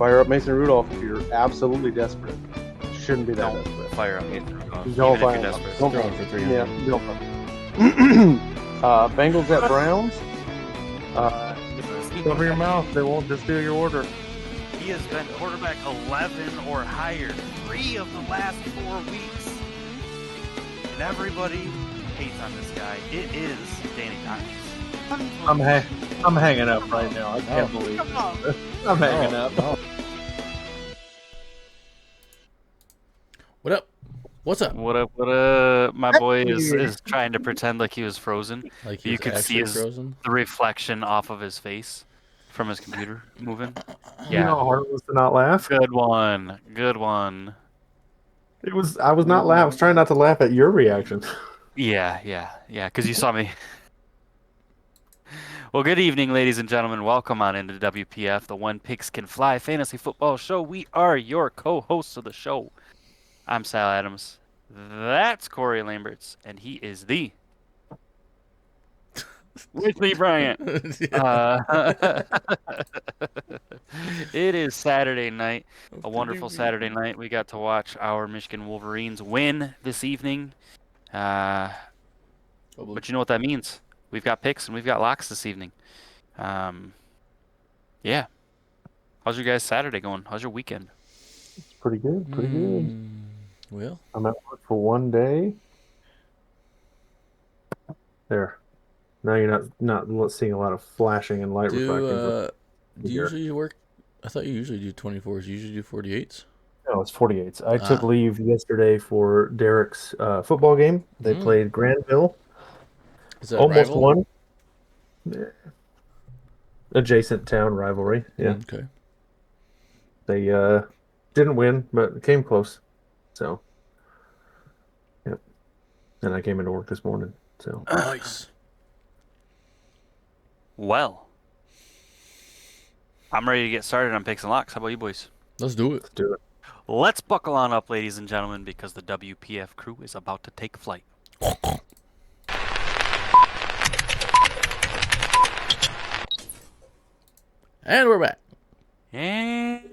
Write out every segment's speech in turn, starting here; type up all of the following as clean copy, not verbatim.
Fire up Mason Rudolph if you're absolutely desperate. Shouldn't be that Don't desperate. fire up Mason Rudolph, Don't even fire if you're him up. desperate. Don't Throwing fire for him. 300. Yeah, don't fire. Bengals at Browns. Cover your mouth. They won't just do your order. He has been quarterback 11 or higher 3 of the last 4 weeks. And everybody hates on this guy. It is Danny Dimes. I'm hanging up right now. I can't believe it. I'm hanging up. No. What up? What's up? What up, what up? My boy is trying to pretend like he was frozen. Like You he's could see actually frozen? the reflection off of his face from his computer moving. You know how hard it was to not laugh? Good one. Good one. I was not laughing. I was trying not to laugh at your reaction. Yeah, because you saw me. Well, good evening, ladies and gentlemen. Welcome on into WPF, the One Pigskin Fly Fantasy Football Show. We are your co-hosts of the show. I'm Sal Adams. That's Corey Lamberts, and he is the Whitley Bryant. It is Saturday night, a wonderful Saturday night. We got to watch our Michigan Wolverines win this evening. But you know what that means? We've got picks and we've got locks this evening. Yeah. How's your guys' Saturday going? How's your weekend? It's pretty good. Pretty good. Well, I'm at work for one day. There. Now you're not seeing a lot of flashing and light refracting. do you usually work? I thought you usually do 24s. You usually do 48s? No, it's 48s. I took leave yesterday for Derek's football game. They played Granville. Is that almost rival? won. Adjacent town rivalry. Yeah. Okay. They didn't win, but came close. So, yep. And I came into work this morning. So Nice. Well, I'm ready to get started on picks and locks. How about you boys? Let's do it. let's do it. Let's buckle on up, ladies and gentlemen, because the WPF crew is about to take flight. And we're back. And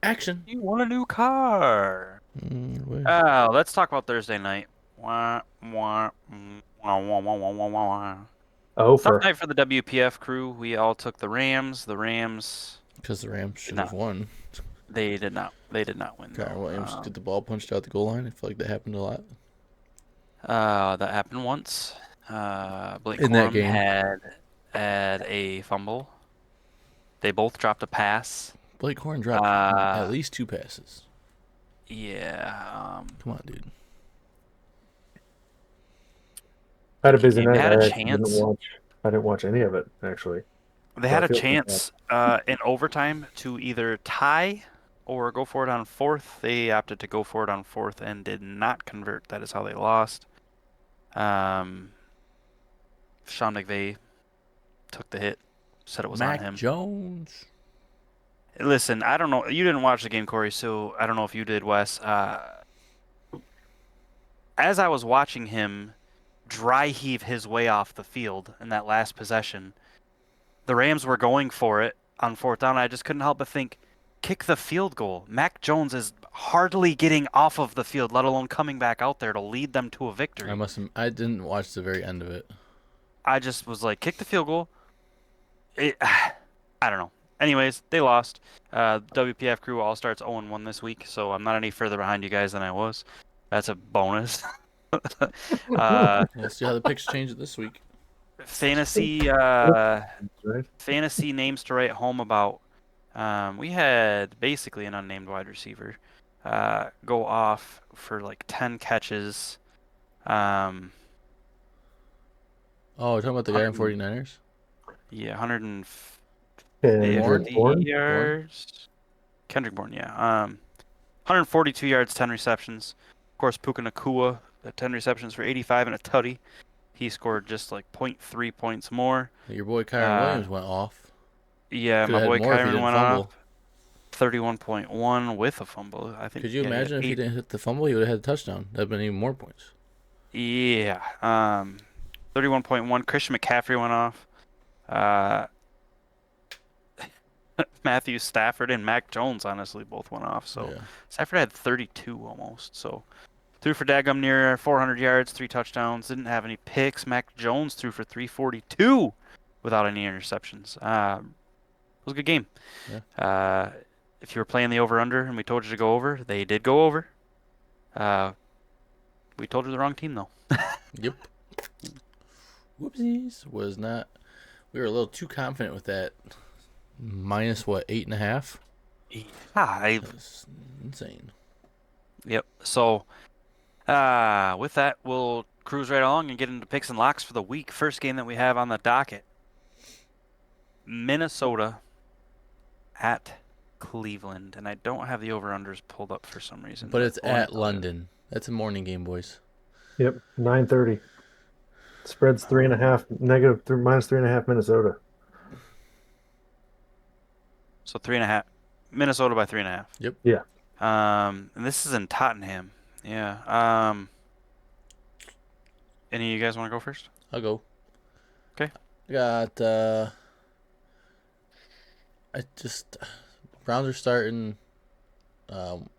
Action. you want a new car. Wait. Let's talk about Thursday night. Tough night for the WPF crew. We all took the Rams. The Rams, Because the Rams should have won. they did not win. Kyron Williams get the ball punched out the goal line. I feel like that happened a lot. That happened once. Blake In that Corum game. had a fumble. They both dropped a pass. Blake Horn dropped at least 2 passes. Yeah. Come on, dude. I had a busy night. They had a I chance. didn't watch any of it, actually. They had a chance in overtime to either tie or go for it on fourth. They opted to go for it on fourth and did not convert. That is how they lost. Sean McVay took the hit, said it was on him. Mac Jones. Listen, I don't know. You didn't watch the game, Corey, so I don't know if you did, Wes. As I was watching him dry heave his way off the field in that last possession, the Rams were going for it on fourth down. I just couldn't help but think, kick the field goal. Mac Jones is hardly getting off of the field, let alone coming back out there to lead them to a victory. I didn't watch the very end of it. I just was like, kick the field goal. I don't know. Anyways, they lost. WPF crew all starts 0-1 this week, so I'm not any further behind you guys than I was. That's a bonus. We'll see how the picks change this week. Fantasy names to write home about. We had basically an unnamed wide receiver go off for like 10 catches. Oh, we're talking about the guy in 49ers? Yeah, 150 Bourne? yards. Kendrick Bourne, yeah. 142 yards, 10 receptions. Of course, Puka Nacua, 10 receptions for 85 and a tutty. He scored just like 0.3 points more. Your boy Kyron Williams went off. Yeah, Could've my boy had more if he Kyron didn't went fumble. off. 31.1 with a fumble. I think. Could you imagine if he didn't hit the fumble, he would have had a touchdown. That would have been even more points. Yeah. 31.1. Christian McCaffrey went off. Matthew Stafford and Mac Jones honestly both went off. So Yeah. Stafford had 32 almost. So threw for daggum near 400 yards, 3 touchdowns. Didn't have any picks. Mac Jones threw for 342 without any interceptions. It was a good game. Yeah. If you were playing the over/under and we told you to go over, they did go over. We told you the wrong team though. Yep. Whoopsies. Was not. We were a little too confident with that. Minus what, 8.5? Yeah, That's insane. yep. So, with that, we'll cruise right along and get into picks and locks for the week. First game that we have on the docket: Minnesota at Cleveland, and I don't have the over/unders pulled up for some reason. But it's go ahead at and tell me. London. That's a morning game, boys. Yep, 9:30. Spreads 3.5 negative through -3.5 Minnesota. So 3.5. Minnesota by 3.5. Yep. Yeah. And this is in Tottenham. Yeah. Any of you guys want to go first? I'll go. Okay. I got Browns are starting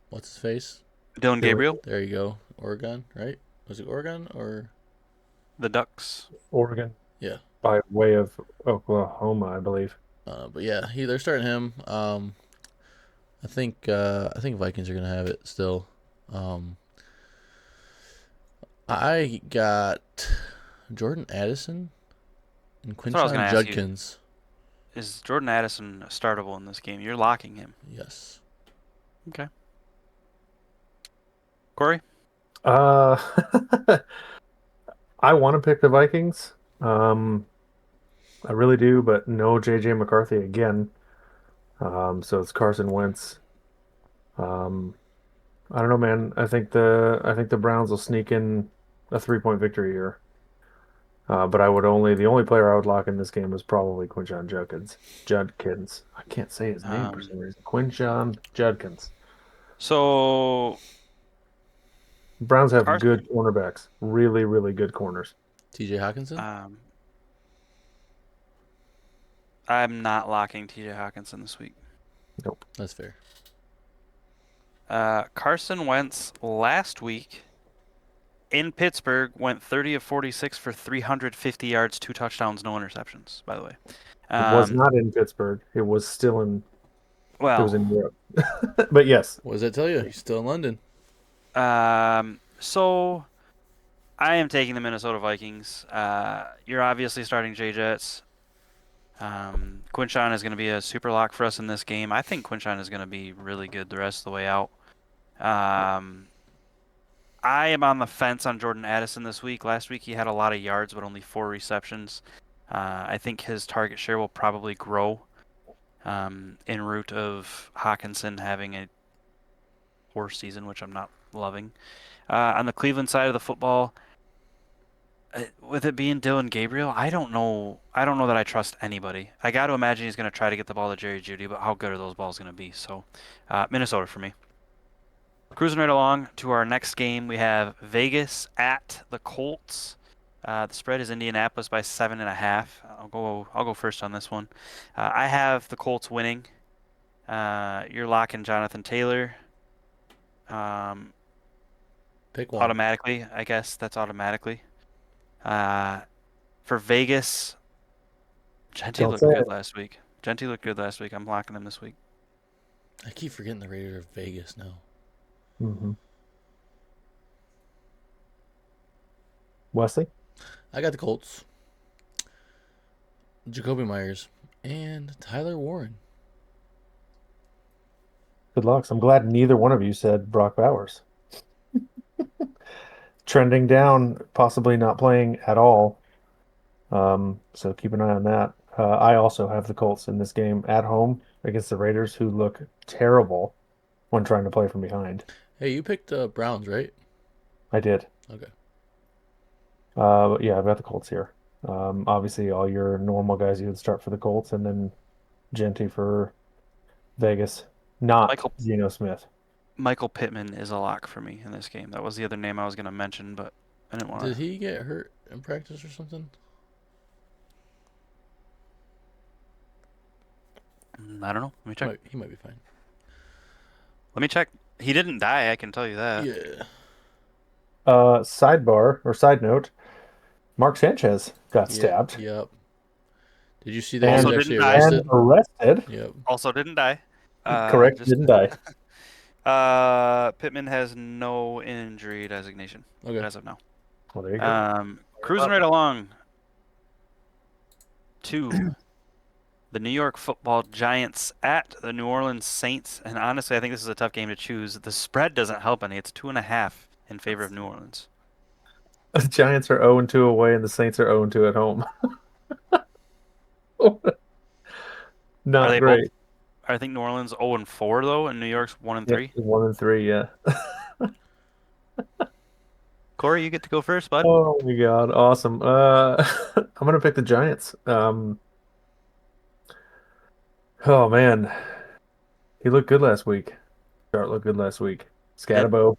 what's his face? Dylan Gabriel, There you go. Oregon, right? Was it Oregon or the Ducks. Oregon yeah. by way of Oklahoma, I believe. But yeah, they're starting him. I think Vikings are gonna have it still. I got Jordan Addison and That's what I was going Quinshon to ask you. Judkins. Is Jordan Addison startable in this game? You're locking him. Yes. Okay. Corey? Uh, I want to pick the Vikings. I really do, but no JJ McCarthy again. So it's Carson Wentz. I don't know, man. I think the Browns will sneak in a 3-point victory here. But the only player I would lock in this game is probably Quinshon Judkins. Judkins. I can't say his name for some reason. Quinshon Judkins. So Browns have Carson, good cornerbacks. Really, really good corners. TJ Hawkinson? I'm not locking TJ Hawkinson this week. Nope. That's fair. Carson Wentz last week in Pittsburgh went 30 of 46 for 350 yards, 2 touchdowns, no interceptions, by the way. It was not in Pittsburgh. It was still in it was in Well, Europe. But yes. What does that tell you? He's still in London. so I am taking the Minnesota Vikings. You're obviously starting J-Jets. Quinshon is going to be a super lock for us in this game. I think Quinshon is going to be really good the rest of the way out. I am on the fence on Jordan Addison this week. Last week he had a lot of yards, but only 4 receptions. I think his target share will probably grow en route of Hawkinson having a poor season, which I'm not loving. On the Cleveland side of the football, with it being Dylan Gabriel, I don't know that I trust anybody. I got to imagine he's going to try to get the ball to Jerry Jeudy, but how good are those balls going to be? So, Minnesota for me. Cruising right along to our next game, we have Vegas at the Colts. The spread is Indianapolis by 7.5. I'll go first on this one. I have the Colts winning. You're locking Jonathan Taylor. Pick one. Automatically, I guess that's automatically. For Vegas, Genti Don't looked say good it. last week. Genti looked good last week. I'm locking them this week. I keep forgetting the Raiders are Vegas now. Mm-hmm. Wesley? I got the Colts. Jacoby Myers and Tyler Warren. Good luck. I'm glad neither one of you said Brock Bowers. Trending down, possibly not playing at all. So keep an eye on that. I also have the Colts in this game at home against the Raiders, who look terrible when trying to play from behind. Hey, you picked Browns, right? I did. Okay. But yeah, I've got the Colts here. Obviously, all your normal guys you would start for the Colts, and then Genty for Vegas. Not Geno Smith. Michael Pittman is a lock for me in this game. That was the other name I was going to mention, but I didn't want to. Did he get hurt in practice or something? I don't know. Let me check. He might be fine. Let me check. He didn't die, I can tell you that. Yeah. Sidebar or side note, Mark Sanchez got Yeah. stabbed Yep. Did you see that he was Also and didn't actually die. and arrested? arrested. Yep. Also didn't die. Correct, Just didn't die. Pittman has no injury designation Okay. as of now. Well, there you go. Cruising right along to the New York Football Giants at the New Orleans Saints. And honestly, I think this is a tough game to choose. The spread doesn't help any. It's 2.5 in favor of New Orleans. The Giants are 0-2 away, and the Saints are 0-2 at home. Are Not they both? great. I think New Orleans 0-4 though, and New York's 1 and Yeah, 3. 1-3. Yeah. Corey, you get to go first, bud. Oh my God, awesome. I'm gonna pick the Giants. Oh man, he looked good last week. Start looked good last week. He did. Scatabo,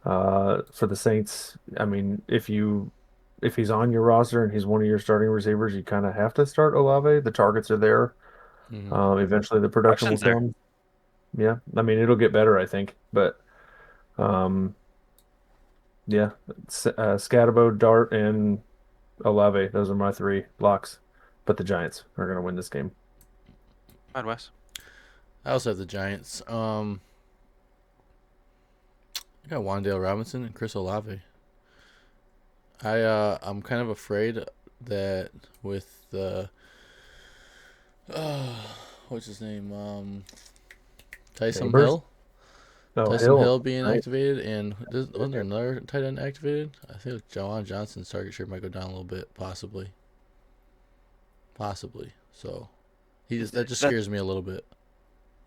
for the Saints. I mean, if he's on your roster and he's one of your starting receivers, you kind of have to start Olave. The targets are there. Hmm. Eventually, the production will Production's there. come. Yeah, I mean, it'll get better, I think. But um, yeah, Scatabo, Dart, and Olave. Those are my three locks. But the Giants are going to win this game. Bud Wes. I also have the Giants. I got Wandale Robinson and Chris Olave. I'm kind of afraid that with the uh, what's his name? Tyson Neighbors? Hill. Oh, Tyson Hill. Hill being Nice. activated, and wasn't there another tight end activated? I think Jawan Johnson's target share might go down a little bit, possibly. Possibly. So that just That scares me a little bit.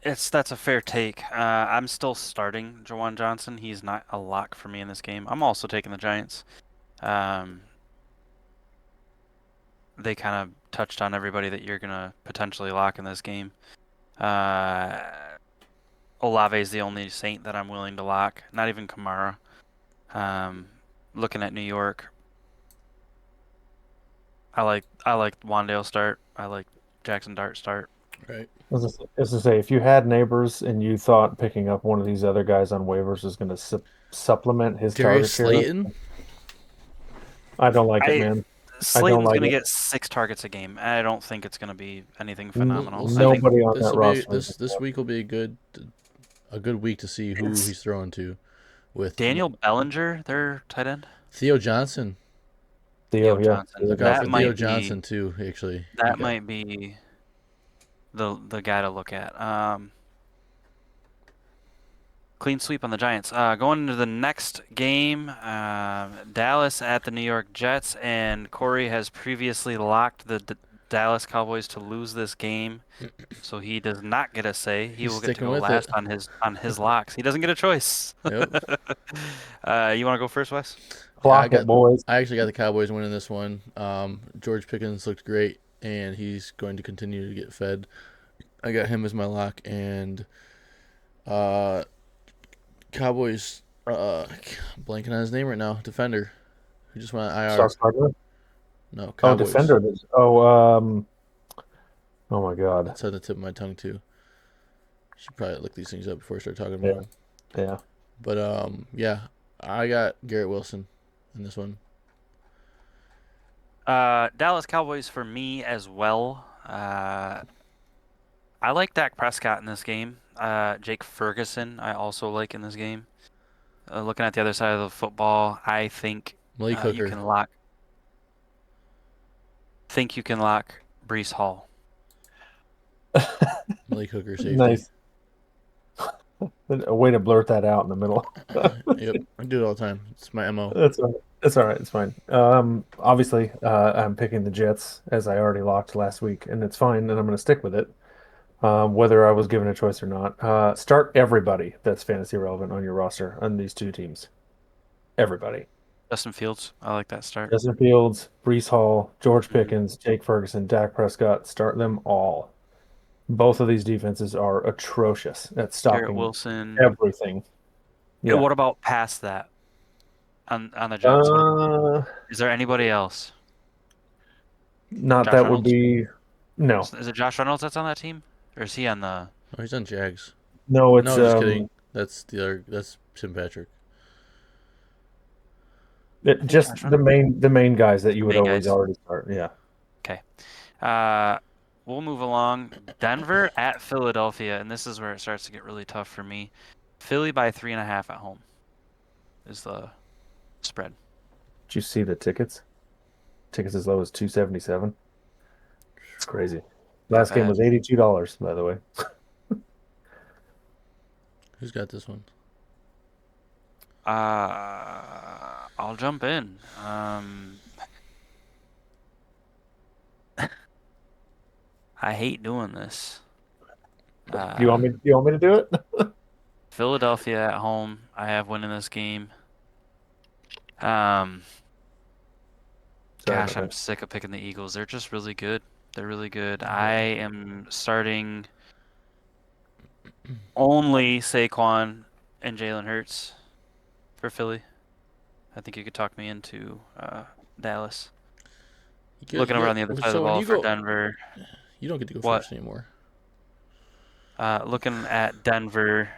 that's a fair take. I'm still starting Jawan Johnson. He's not a lock for me in this game. I'm also taking the Giants. Um, they kind of touched on everybody that you're gonna potentially lock in this game. Uh, Olave is the only Saint that I'm willing to lock. Not even Kamara. Um, looking at New York, I like Wandale start. I like Jackson Dart start. Right. As I say, if you had neighbors and you thought picking up one of these other guys on waivers was going to supplement his Darius target share, Slayton. I don't like it, I man. I don't Slayton's like gonna it. get 6 targets a game. I don't think it's gonna be anything We'll phenomenal. I see. think Nobody on This that will be roster is. this week will be a good week to see who it's he's throwing to with Daniel Bellinger, their tight end. Theo Johnson. Theo, Theo yeah. Johnson. Theo Look out for That Johnson. Theo might be Johnson too. Actually, that might be the guy to look at. Clean sweep on the Giants. Going into the next game, Dallas at the New York Jets, and Corey has previously locked the Dallas Cowboys to lose this game, so he does not get a say. He he's will get to sticking go with it. last on his locks. He doesn't get a choice. Yep. You want to go first, Wes? Yeah, Clock it, boys. I actually got the Cowboys winning this one. George Pickens looked great, and he's going to continue to get fed. I got him as my lock, and uh, Cowboys. Blanking on his name right now. Defender who just went IR. Sauce Gardner? No, Oh, Cowboys. defender. Oh my God. That's on the tip of my tongue too. Should probably look these things up before I start talking about Yeah, them. yeah. But yeah, I got Garrett Wilson in this one. Dallas Cowboys for me as well. I like Dak Prescott in this game. Jake Ferguson, I also like in this game. Looking at the other side of the football, I think Malik you Hooker. can lock. Think you can lock Brees Hall. Malik Hooker safety. Nice. A way to blurt that out in the middle. Yep, I do it all the time. It's my MO. That's all right. That's all right. It's fine. Obviously, I'm picking the Jets as I already locked last week, and it's fine, and I'm going to stick with it, whether I was given a choice or not. Start everybody that's fantasy relevant on your roster on these two teams. Everybody. Justin Fields, I like that start. Justin Fields, Brees Hall, George Mhm. Pickens, Jake Ferguson, Dak Prescott. Start them all. Both of these defenses are atrocious at Garrett stopping Wilson. everything. Yeah. What about past that on the Jets? Uh, Is there anybody else? Not Josh that would Reynolds? be no. Is it Josh Reynolds that's on that team? Or is he on the? Oh, he's on Jags. No, it's No, just kidding. That's the other. That's Tim Patrick. I think just Josh Allen. the main guys that you The would main always guys. already start. Yeah. Okay. Uh, we'll move along. Denver at Philadelphia, and this is where it starts to get really tough for me. Philly by 3.5 at home is the spread. Did you see the tickets? Tickets as low as 277. It's crazy. Not Last game bad. was $82, by the way. Who's got this one? I'll jump in. I hate doing this. Uh, You want me to do it? Philadelphia at home. I have winning this game. Um, Sorry Gosh, about I'm that. sick of picking the Eagles. They're just really good. They're really good. I am starting only Saquon and Jalen Hurts for Philly. I think you could talk me into Dallas. Looking over on the other side of the So when ball you for go, Denver. you don't get to go What? first anymore. Looking at Denver.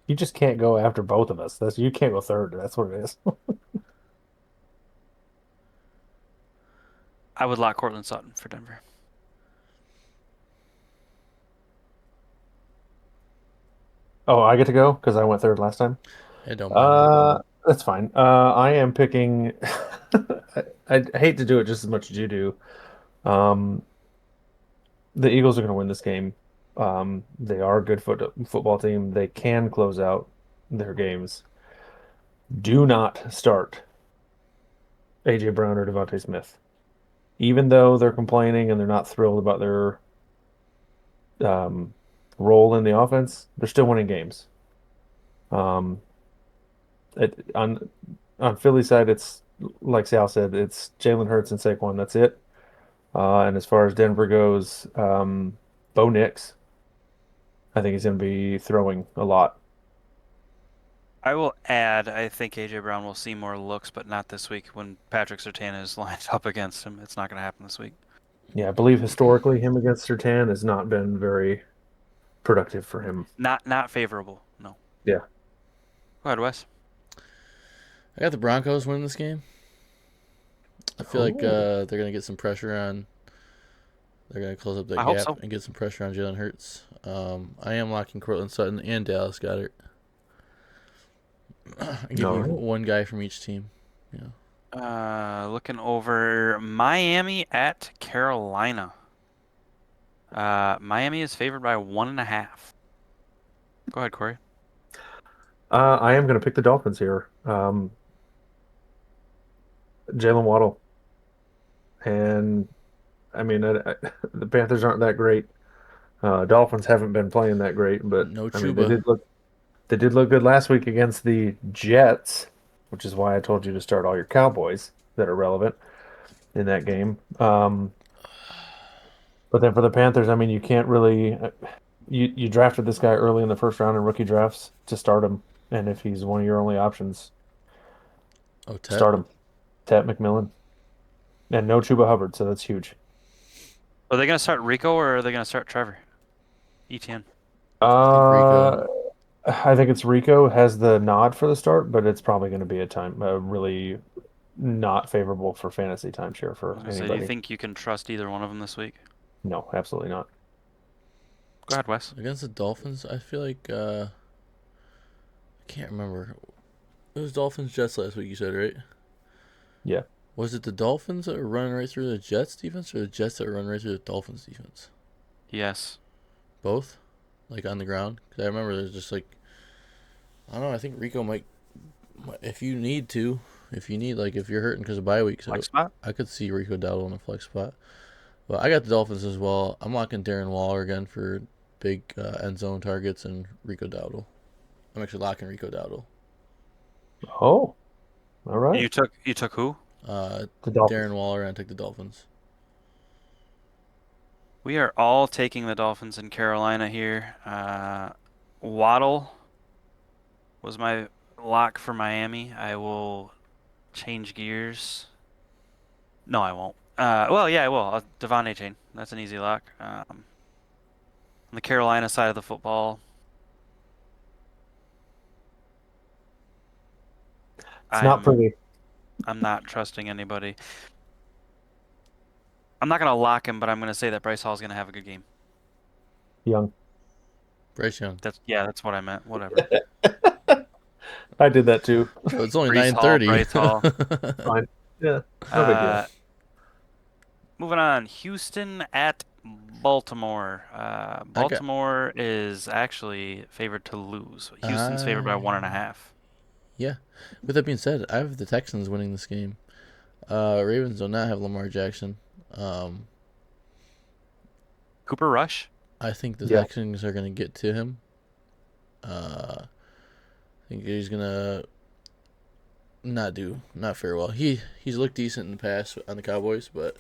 You just can't go after both of us. That's you can't go third. That's what it is. I would lock Cortland Sutton for Denver. Oh, I get to go because I went third last time. I don't mind it. That's fine. I am picking. I hate to do it just as much as you do. Um, the Eagles are going to win this game. They are a good football team. They can close out their games. Do not start AJ Brown or Devontae Smith. Even though they're complaining and they're not thrilled about their um, role in the offense, they're still winning games. Um, on Philly side, it's like Sal said, it's Jalen Hurts and Saquon. That's it. And as far as Denver goes, Bo Nix, I think he's going to be throwing a lot. I will add, I think AJ Brown will see more looks, but not this week when Patrick Surtain is lined up against him. It's not going to happen this week. Yeah, I believe historically him against Sertan has not been very productive for him. Not favorable. No. Yeah. Go ahead, Wes. I got the Broncos winning this game. I feel like Oh, they're gonna get some pressure on. They're gonna close up that I hope gap so. and get some pressure on Jalen Hurts. I am locking Cortland Sutton and Dallas Goedert. I give all you right. one guy from each team. Yeah. Looking over Miami at Carolina. Miami is favored by 1.5. Go ahead, Corey. I am going to pick the Dolphins here. Jalen Waddle. And I mean, the Panthers aren't that great. Dolphins haven't been playing that great, but No I mean, Chuba. they did look good last week against the Jets, which is why I told you to start all your Cowboys that are relevant in that game. But then for the Panthers, I mean, you can't really you drafted this guy early in the first round in rookie drafts to start him, and if he's one of your only options, Oh, Tet. start him. Tat McMillan and no Chuba Hubbard, so that's huge. Are they going to start Rico or are they going to start Trevor? ETN. I think Rico. Uh, I think it's Rico has the nod for the start, but it's probably going to be a really not favorable for fantasy timeshare I for was going to say, do you anybody. think you can trust either one of them this week? No, absolutely not. Go ahead, Wes. Against the Dolphins, I feel like I can't remember. It was Dolphins Jets last week. You said right? Yeah. Was it the Dolphins that were running right through the Jets defense, or the Jets that were running right through the Dolphins defense? Yes. Both, like on the ground. Because I remember there's just like I don't know. I think Rico might, if you need to, if you need like if you're hurting because of bye weeks, Flex spot? I could see Rico Dowdle in a flex spot. But I got the Dolphins as well. I'm locking Darren Waller again for big end zone targets and Rico Dowdle. I'm actually locking Rico Dowdle. Oh, all right. You took who? The Dolphins. Darren Waller, and I take the Dolphins. We are all taking the Dolphins in Carolina here. Waddle was my lock for Miami. I will change gears. No, I won't. Well, yeah, I will. Devon A. Chain. That's an easy lock. On the Carolina side of the football, It's not I'm pretty. I'm not trusting anybody. I'm not gonna lock him, but I'm gonna say that Bryce Hall's gonna have a good game. Young. Bryce Young. That's what I meant. Whatever. I did that too. Bro, it's only Brees Hall, 9:30. Bryce Hall. Fine. Yeah, no big deal. Uh, Moving on. Houston at Baltimore. I got Baltimore is actually favored to lose. Houston's favored by I 1.5. yeah. With that being said, I have the Texans winning this game. Ravens do not have Lamar Jackson. Um, Cooper Rush. I think the Yeah. Texans are gonna get to him. I think he's gonna not fare well. He's looked decent in the past on the Cowboys, but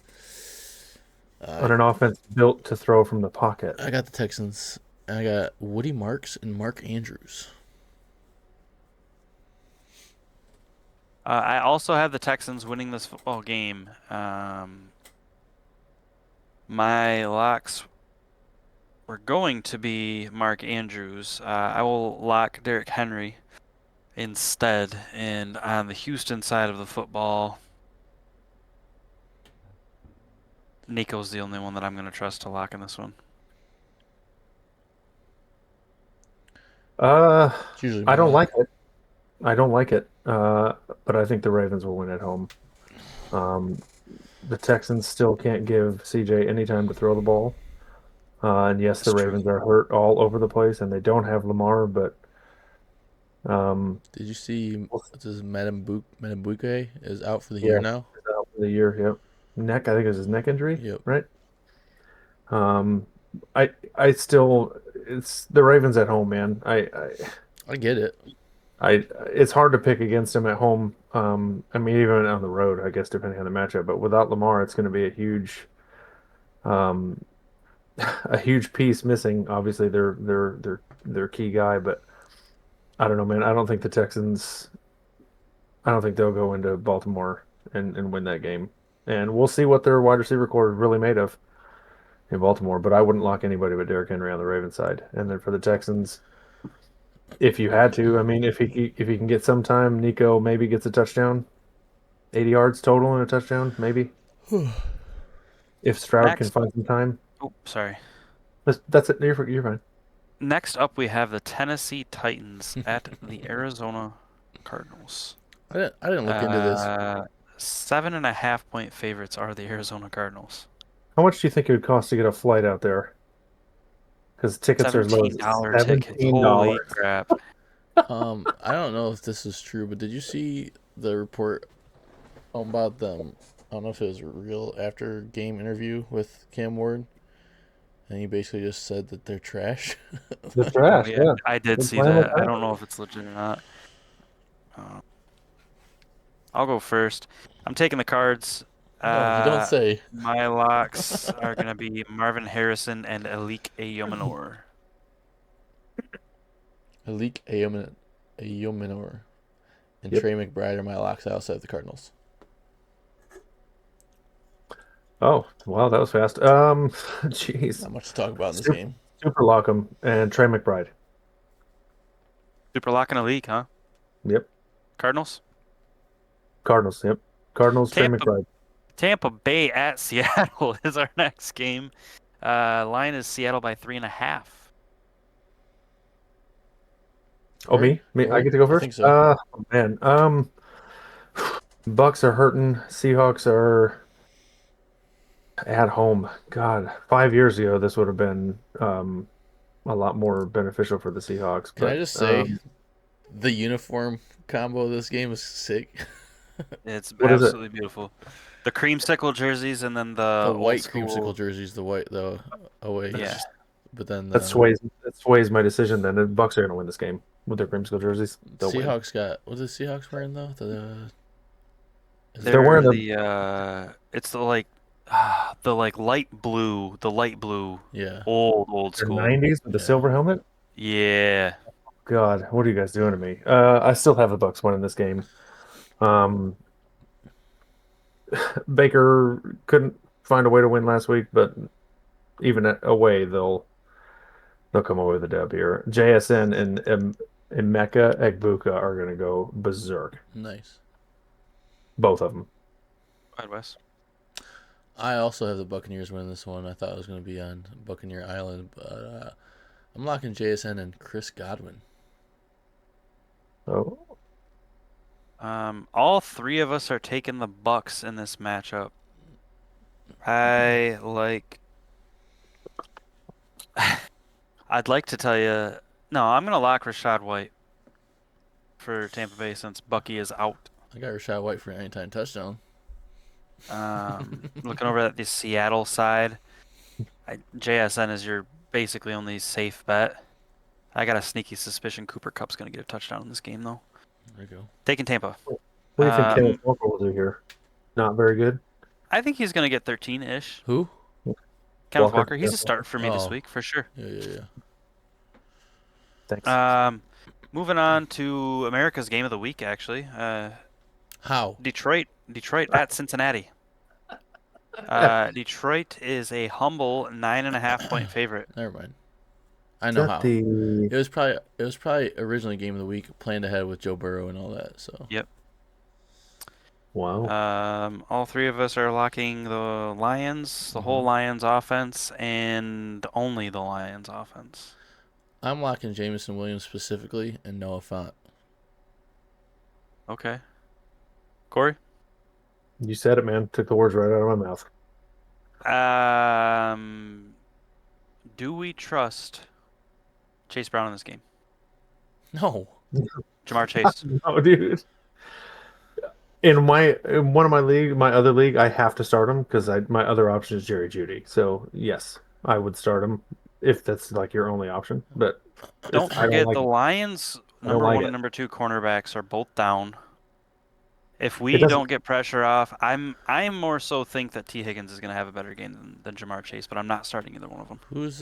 uh, On an offense built to throw from the pocket. I got the Texans. I got Woody Marks and Mark Andrews. I also have the Texans winning this football game. My locks were going to be Mark Andrews. I will lock Derrick Henry instead. And on the Houston side of the football, Nico's the only one that I'm going to trust to lock in this one. Uh, It's usually I my don't like lock. it. I don't like it. But I think the Ravens will win at home. Um, the Texans still can't give CJ any time to throw the ball. And yes, the It's true. Ravens are hurt all over the place, and they don't have Lamar. But um, Did you see we'll- this is Madame Buke is out for the year yeah, now? he's out for the year. Yep, neck. I think it was his neck injury, Yep. right? Um, I still, it's the Ravens at home, man. I get it. It's hard to pick against him at home. I mean, even on the road, I guess, depending on the matchup. But without Lamar, it's going to be um, a huge piece missing. Obviously, their key guy, but I don't know, man. I don't think the Texans. I don't think they'll go into Baltimore and win that game. And we'll see what their wide receiver core is really made of in Baltimore. But I wouldn't lock anybody but Derrick Henry on the Ravens side. And then for the Texans, if you had to, I mean, if he can get some time, Nico maybe gets a touchdown, 80 yards total and a touchdown, maybe. If Stroud can Next, find some time, oh, sorry. that's it. You're fine. Next up, we have the Tennessee Titans at the Arizona Cardinals. I didn't look into this. 7.5 point favorites are the Arizona Cardinals. How much do you think it would cost to get a flight out there? Because tickets are as low as $17 tickets. Holy $17. crap. I don't know if this is true, but did you see the report about them? I don't know if it was a real after game interview with Cam Ward, and he basically just said that they're trash. The Oh trash, yeah, yeah. I did Been see playing like that. I that. don't know if it's legit or not. Uh, I'll go first. I'm taking the Cards. No, you don't say. My locks are gonna be Marvin Harrison and Alik Ayomanor. Malik Ayominor and Yep. Trey McBride are my locks outside the Cardinals. Oh, wow, that was fast. Jeez. Not much to talk about in this Super, game. Super Lockham and Trey McBride. Super lock and Alik, huh? Yep. Cardinals. Cardinals, yep. Cardinals, Trey Tampa McBride. Tampa Bay at Seattle is our next game. Line is Seattle by 3.5. Oh, Where? me? I Four? get to go I think first? so. Man. Bucks are hurting. Seahawks are at home. God, 5 years ago, this would have been a lot more beneficial for the Seahawks. Can I But just say the uniform combo of this game is sick. It's what is it? absolutely beautiful. The creamsicle jerseys and then The the old white creamsicle school. jerseys, the white the away, Yeah. but then That the sways my decision. Then the Bucks are going to win this game with their creamsicle jerseys. They'll win. Seahawks got what are the Seahawks wearing though? Is it They're wearing They're the it's the light blue, yeah old their school. 90s with the yeah. silver helmet. Yeah. God, what are you guys doing to me? I still have the Bucks winning this game. Um, Baker couldn't find a way to win last week, but even away, they'll they'll come away with a dub here. JSN and Emeka Egbuka are going to go berserk. Nice. Both of them. Go ahead, Wes. I also have the Buccaneers winning this one. I thought it was going to be on Buccaneer Island, but I'm locking JSN and Chris Godwin. So All three of us are taking the Bucks in this matchup. I like. I'd like to tell you, no, I'm gonna lock Rashad White for Tampa Bay since Bucky is out. I got Rashad White for an anytime touchdown. Looking over at the Seattle side, JSN is your basically only safe bet. I got a sneaky suspicion Cooper Kupp's gonna get a touchdown in this game though. There you go. Taking Tampa. what do you think Kenneth Um, Walker will do here? Not very good. I think he's gonna get 13-ish. Who? Kenneth Walker, he's a start for me this Oh. week for sure. Yeah. Thanks. Moving on to America's game of the week, actually. How? Detroit at Cincinnati. Detroit is a humble 9.5-point favorite. Never mind. I Is know that how. the It was probably originally game of the week, planned ahead with Joe Burrow and all that. So Yep. wow? All three of us are locking the Lions, the whole Lions offense, and only the Lions offense. I'm locking Jameson Williams specifically and Noah Fant. Okay. Corey? You said it, man. Took the words right out of my mouth. Do we trust Chase Brown in this game? No. Jamar Chase. No, dude. In one of my other league, I have to start him because my other option is Jerry Judy. So yes, I would start him if that's like your only option. But Don't I don't forget like the it. Lions' I don't number like one it. and number two cornerbacks are both down. If It we doesn't. don't get pressure off, I'm more so think that T. Higgins is going to have a better game than Jamar Chase, but I'm not starting either one of them. Who's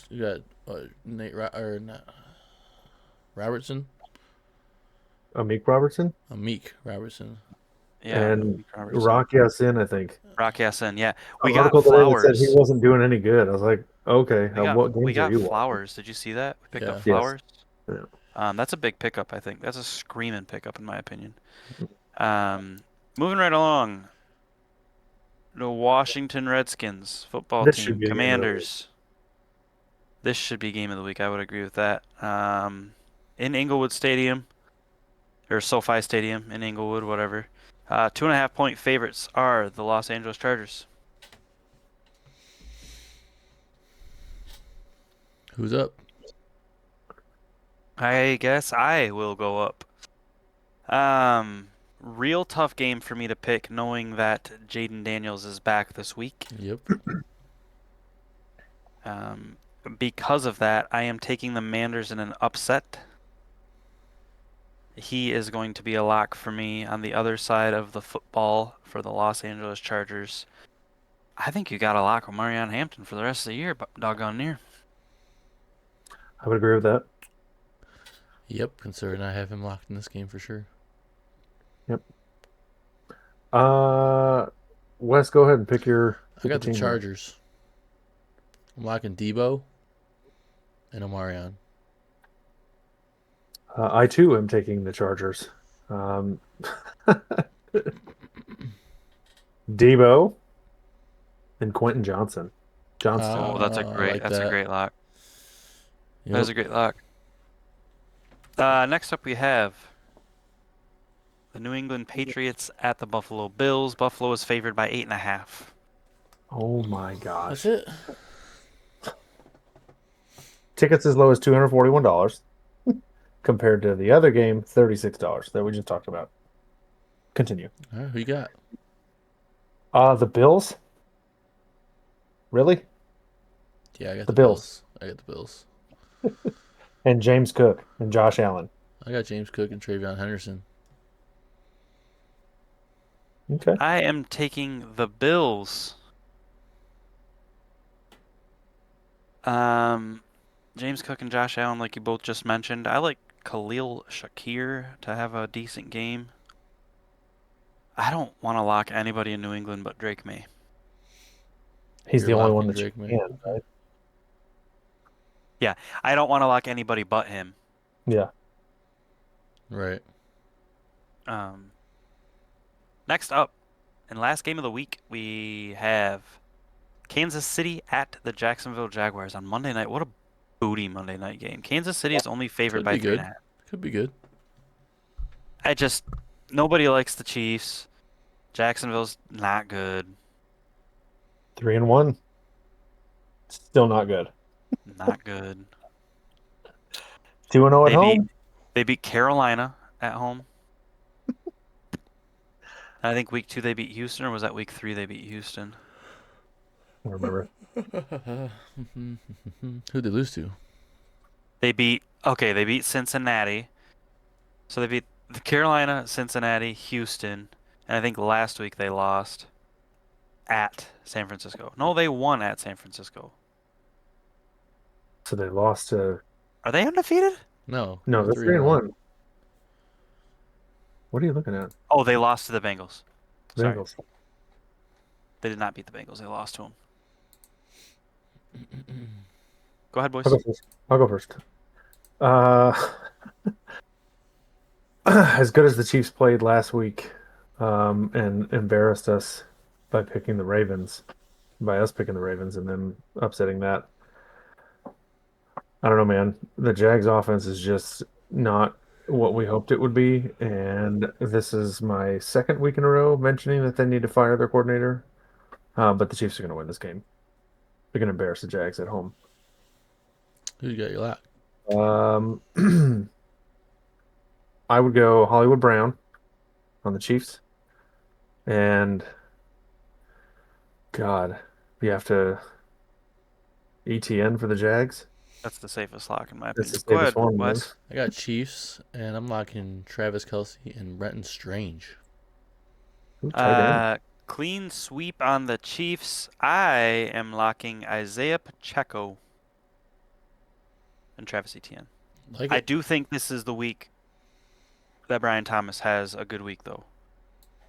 you got Nate or not Robertson? Amik Robertson Meek Robertson. Yeah, and Robertson. Rock Ya-Sin, I think. Rock Ya-Sin, yeah. We An got article today that said he Flowers. wasn't doing any good. I was like, okay, what We games are got you watching? Flowers. Did you see that? We picked Yeah. up Yes. Flowers. Yeah. That's a big pickup, I think. That's a screaming pickup, in my opinion. Moving right along. The Washington Redskins football This should team, be a game of the week. Commanders. This should be game of the week. I would agree with that. In Inglewood Stadium, or SoFi Stadium in Inglewood, whatever. 2.5-point favorites are the Los Angeles Chargers. Who's up? I guess I will go up. Real tough game for me to pick, knowing that Jaden Daniels is back this week. Yep. Because of that, I am taking the Manders in an upset. He is going to be a lock for me on the other side of the football for the Los Angeles Chargers. I think you got to lock Omarion Hampton for the rest of the year, but doggone near. I would agree with that. Yep. Considering I have him locked in this game for sure. Yep. Wes, go ahead and pick I your got the team. Chargers. I'm locking Debo and Omarion. I too am taking the Chargers. Debo and Quentin Johnston. Oh, that's a I great like that's a that. great lock. Yep. That is a great lock. Next up we have the New England Patriots at the Buffalo Bills. Buffalo is favored by 8.5. Oh my gosh. That's it. Tickets as low as $241 compared to the other game, $36 that we just talked about. Continue. All right, who you got? The Bills? Really? Yeah, I got The Bills. I got the Bills. And James Cook and Josh Allen. I got James Cook and Travion Henderson. Okay. I am taking the Bills. James Cook and Josh Allen, like you both just mentioned. I like Khalil Shakir to have a decent game. I don't want to lock anybody in New England but Drake May. He's You're the only one locking that you Drake May. can, right? Yeah, I don't want to lock anybody but him. Yeah. Right. Um, Next up, and last game of the week, we have Kansas City at the Jacksonville Jaguars on Monday night. What a booty Monday night game. Kansas City is only favored Could by be three and a good. half. Could be good. I just Nobody likes the Chiefs. Jacksonville's not good. 3-1. Still not good. Not good. 2-0 at They beat home. they beat Carolina at home. I think week 2 they beat Houston, or was that week 3 they beat Houston? I don't remember. Who'd they lose to? They beat Cincinnati. So they beat Carolina, Cincinnati, Houston, and I think last week they lost at San Francisco. No, they won at San Francisco. So they lost to. Are they undefeated? No, No, they're they're three three and and one. one. What are you looking at? Oh, they lost to the Bengals. Sorry, Bengals. they did not beat the Bengals. They lost to them. Go ahead, I'll boys. go first. I'll go first. Uh, as good as the Chiefs played last week, and embarrassed us by picking the Ravens, by us picking the Ravens and then upsetting that. I don't know, man. The Jags offense is just not what we hoped it would be, and this is my second week in a row mentioning that they need to fire their coordinator. But the Chiefs are going to win this game. They're going to embarrass the Jags at home. Who you got your lock? Um, I would go Hollywood Brown on the Chiefs, and God, you have to ETN for the Jags. That's the safest lock in my That's the opinion. Go safest ahead, one, man. Wes. I got Chiefs, and I'm locking Travis Kelsey and Brenton Strange. Ooh, tight end. Clean sweep on the Chiefs. I am locking Isaiah Pacheco and Travis Etienne. Like I it. do think this is the week that Brian Thomas has a good week, though.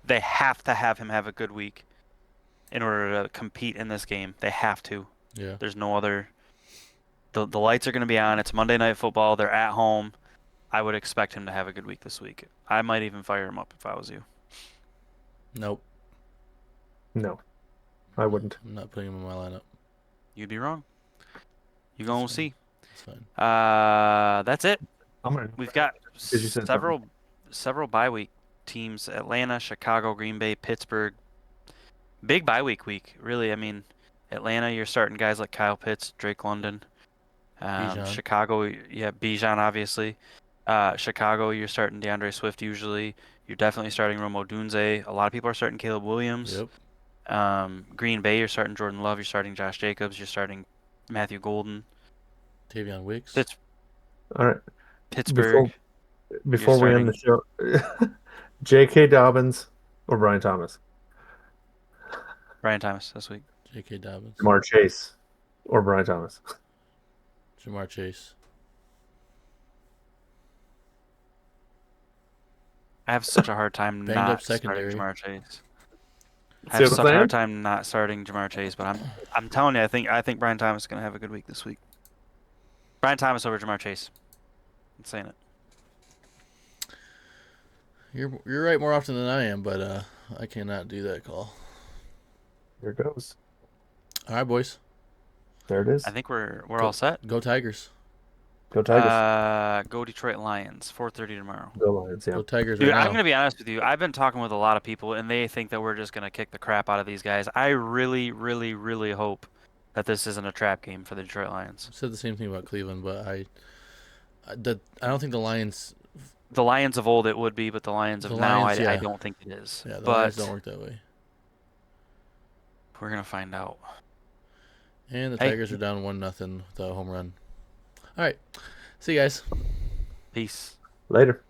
They have to have him have a good week in order to compete in this game. They have to. Yeah. There's no other. The lights are going to be on. It's Monday Night Football. They're at home. I would expect him to have a good week this week. I might even fire him up if I was you. Nope. No, I wouldn't. I'm not putting him in my lineup. You'd be wrong. You gonna That's fine. see. That's fine. That's it. I'm gonna We've got because you said something. several bye week teams: Atlanta, Chicago, Green Bay, Pittsburgh. Big bye week. Really, I mean, Atlanta, you're starting guys like Kyle Pitts, Drake London. Bijan. Chicago, yeah, Bijan obviously. Chicago, you're starting DeAndre Swift usually. You're definitely starting Romo Dunze. A lot of people are starting Caleb Williams. Yep. Green Bay, you're starting Jordan Love. You're starting Josh Jacobs. You're starting Matthew Golden. Tavion Wicks. Pitts, All right. Pittsburgh, Before you're before we end the starting show, J.K. Dobbins or Brian Thomas, Brian Thomas this week. J.K. Dobbins. Jamar Chase or Brian Thomas. Jamar Chase. I have such a hard time Banged up not starting secondary. Jamar Chase. I See have what I'm such a saying? hard time not starting Jamar Chase, but I'm telling you, I think Brian Thomas is gonna have a good week this week. Brian Thomas over Jamar Chase. I'm saying it. You're right more often than I am, but I cannot do that call. There it goes. All right, boys. There it is. I think we're all set. Go Tigers. Go Tigers. Go Detroit Lions, 4:30 tomorrow. Go Lions. Yeah. Go Tigers Dude, right I'm now. gonna be honest with you. I've been talking with a lot of people, and they think that we're just gonna kick the crap out of these guys. I really, really, really hope that this isn't a trap game for the Detroit Lions. I said the same thing about Cleveland, but I don't think the Lions. The Lions of old it would be, but the Lions of The now, Lions, I yeah. don't think it is. Yeah, the Lions But don't work that way. we're gonna find out. And the Hey. Tigers are down 1-0 with a home run. All right. See you guys. Peace. Later.